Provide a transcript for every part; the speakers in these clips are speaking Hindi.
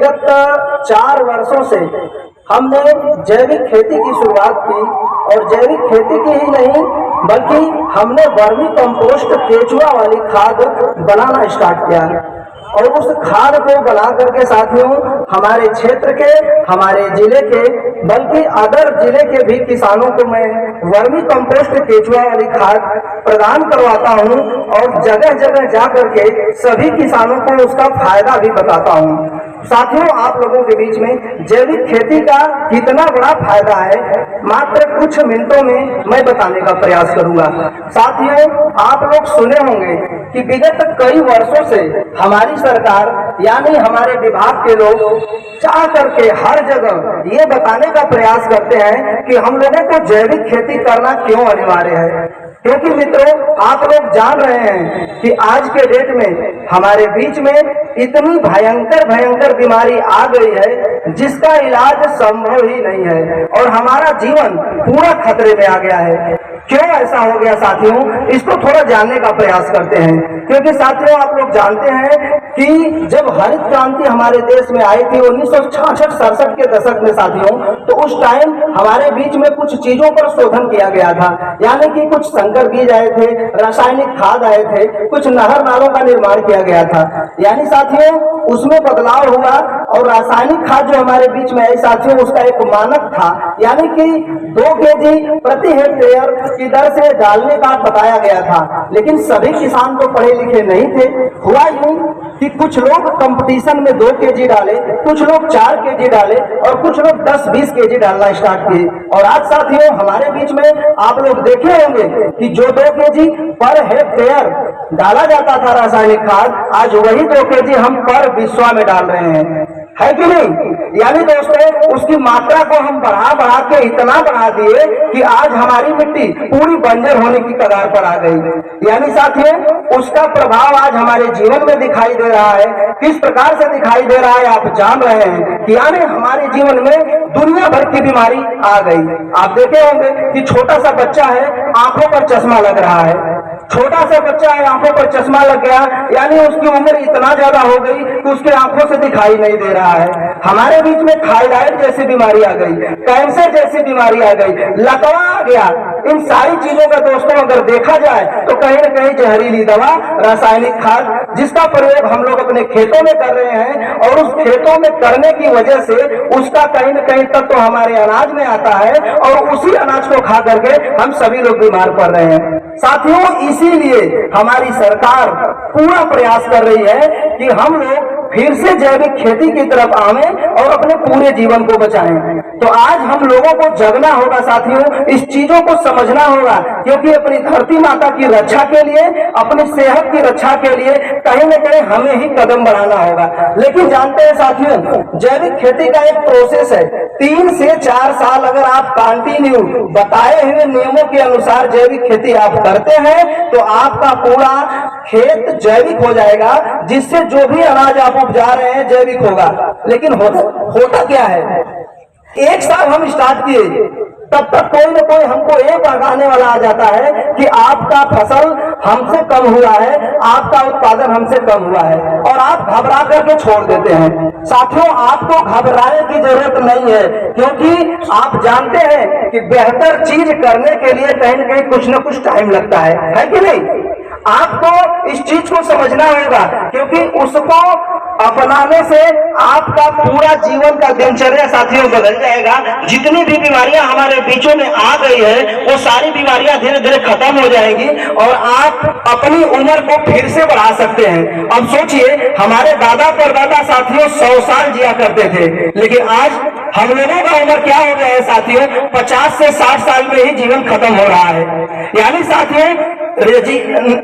विगत 4 वर्षों से हमने जैविक खेती की शुरुआत की और जैविक खेती की ही नहीं बल्कि हमने वर्मी कंपोस्ट केचुआ वाली खाद बनाना स्टार्ट किया और उस खाद को बना करके साथियों हमारे क्षेत्र के, हमारे जिले के, बल्कि अदर जिले के भी किसानों को मैं वर्मी कंपोस्ट केचुआ वाली खाद प्रदान करवाता हूं और जगह जगह जा करके सभी किसानों को उसका फायदा भी बताता हूं। साथियों, आप लोगों के बीच में जैविक खेती का कितना बड़ा फायदा है मात्र कुछ मिनटों में मैं बताने का प्रयास करूंगा। साथियों, आप लोग सुने होंगे कि विगत कई वर्षों से हमारी सरकार यानी हमारे विभाग के लोग चाह करके हर जगह ये बताने का प्रयास करते हैं कि हम लोगों को जैविक खेती करना क्यों अनिवार्य है। क्योंकि मित्रों, आप लोग जान रहे हैं कि आज के डेट में हमारे बीच में इतनी भयंकर बीमारी आ गई है जिसका इलाज संभव ही नहीं है और हमारा जीवन पूरा खतरे में आ गया है। क्यों ऐसा हो गया साथियों, इसको थोड़ा जानने का प्रयास करते हैं। क्योंकि साथियों, आप लोग जानते हैं कि जब हरित क्रांति हमारे देश में आई थी 1966-67 के दशक में साथियों, तो उस टाइम हमारे बीच में कुछ चीजों पर शोधन किया गया था। यानी कि कुछ संकर बीज आए थे, रासायनिक खाद आए थे, कुछ नहर नालों का निर्माण किया गया था। यानी साथियों, उसमें बदलाव हुआ और रासायनिक खाद जो हमारे बीच में आई साथियों, उसका एक मानक था यानी कि 2 kg प्रति हेक्टेयर की दर से डालने का बताया गया था। लेकिन सभी किसान तो पढ़े लिखे नहीं थे। हुआ यूं कि कुछ लोग कंपटीशन में 2 kg डाले, कुछ लोग 4 kg डाले और कुछ लोग 10-20 kg डालना स्टार्ट किए। और आज साथियों, हमारे बीच में आप लोग देखे होंगे कि जो 2 kg पर हेक्टेयर डाला जाता था रासायनिक खाद, आज वही 2 kg हम पर विश्वा में डाल रहे हैं, है कि नहीं। यानी दोस्तों, उसकी मात्रा को हम बढ़ा के इतना बढ़ा दिए कि आज हमारी मिट्टी पूरी बंजर होने की कगार पर आ गई। यानी साथियों, उसका प्रभाव आज हमारे जीवन में दिखाई दे रहा है। किस प्रकार से दिखाई दे रहा है आप जान रहे हैं कि यानी हमारे जीवन में दुनिया भर की बीमारी आ गई। आप देखे होंगे कि छोटा सा बच्चा है, आंखों पर चश्मा लग रहा है। छोटा सा बच्चा है, आंखों पर चश्मा लग गया यानी उसकी उम्र इतना ज्यादा हो गई कि उसके आंखों से दिखाई नहीं दे रहा है। हमारे बीच में थायराइड जैसी बीमारी आ गई, कैंसर जैसी बीमारी आ गई, लकवा आ गया। इन सारी चीजों का दोस्तों अगर देखा जाए तो कहीं न कहीं जहरीली दवा, रासायनिक खाद जिसका प्रयोग हम लोग अपने खेतों में कर रहे हैं और उस खेतों में करने की वजह से उसका कहीं न कहीं तत्व हमारे अनाज में आता है और उसी अनाज को खा करके हम सभी लोग बीमार पड़ रहे हैं। साथियों, इसीलिए हमारी सरकार पूरा प्रयास कर रही है कि हम लोग फिर से जैविक खेती की तरफ आवें और अपने पूरे जीवन को बचाएं। तो आज हम लोगों को जगना होगा साथियों, इस चीजों को समझना होगा, क्योंकि अपनी धरती माता की रक्षा के लिए, अपनी सेहत की रक्षा के लिए कहीं न कहीं हमें ही कदम बढ़ाना होगा। लेकिन जानते हैं साथियों, जैविक खेती का एक प्रोसेस है। 3 से 4 साल अगर आप कंटिन्यू बताए हुए नियमों के अनुसार जैविक खेती आप करते हैं तो आपका पूरा खेत जैविक हो जाएगा, जिससे जो भी अनाज आप उपजा रहे हैं जैविक होगा। लेकिन होता क्या है, एक साल हम स्टार्ट किए तब तक कोई न कोई हमको एक लगाने वाला आ जाता है कि आपका फसल हमसे कम हुआ है, आपका उत्पादन हमसे कम हुआ है और आप घबरा करके छोड़ देते हैं। साथियों, आपको घबराने की जरूरत नहीं है, क्योंकि आप जानते हैं कि बेहतर चीज करने के लिए कहीं न कहीं कुछ न कुछ टाइम लगता है कि नहीं। आपको इस चीज को समझना होगा, क्योंकि उसको अपनाने से आपका पूरा जीवन का दिनचर्या साथियों बदल जाएगा। जितनी भी बीमारियां हमारे बीचों में आ गई है वो सारी बीमारियां धीरे धीरे खत्म हो जाएंगी और आप अपनी उम्र को फिर से बढ़ा सकते हैं। अब सोचिए, हमारे दादा परदादा साथियों 100 साल जिया करते थे, लेकिन आज हम लोगों का उम्र क्या हो गया है साथियों, 50 से 60 साल में ही जीवन खत्म हो रहा है। यानी साथियों,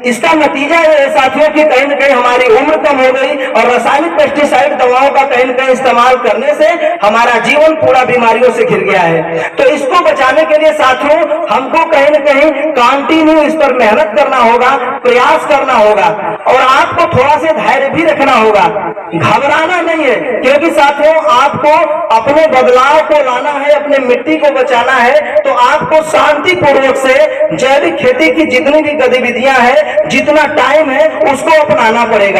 इसका नतीजा ये है साथियों कि कहीं न कहीं हमारी उम्र कम हो गई और रासायनिक पेस्टिसाइड दवाओं का कहीं न कहीं इस्तेमाल करने से हमारा जीवन पूरा बीमारियों से घिर गया है। तो इसको बचाने के लिए साथियों हमको कहीं न कहीं कंटिन्यू इस पर मेहनत करना होगा, प्रयास करना होगा और आपको थोड़ा सा धैर्य भी रखना होगा। घबराना नहीं है, क्योंकि साथियों आपको अपने बदलाव को लाना है, अपने मिट्टी को बचाना है, तो आपको शांति पूर्वक से जैविक खेती की जितनी भी गतिविधियां हैं, जितना टाइम है, उसको अपनाना पड़ेगा।